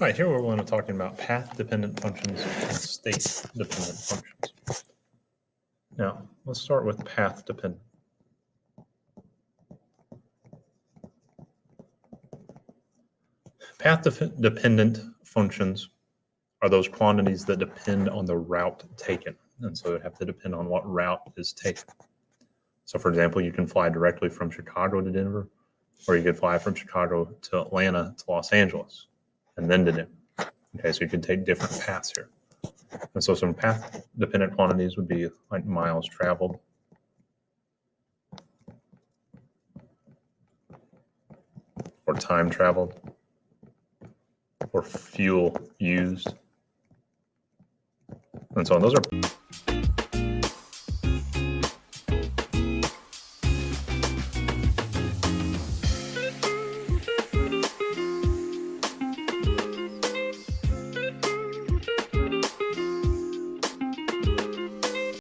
All right, here we're going to be talking about path-dependent functions and state-dependent functions. Now, let's start with path-dependent. Path-dependent functions are those quantities that depend on the route taken. And so they have to depend on what route is taken. So for example, you can fly directly from Chicago to Denver, or you could fly from Chicago to Atlanta to Los Angeles, and then to Denver. Okay, so you can take different paths here. And so some path-dependent quantities would be like miles traveled, or time traveled, or fuel used, and so on. Those are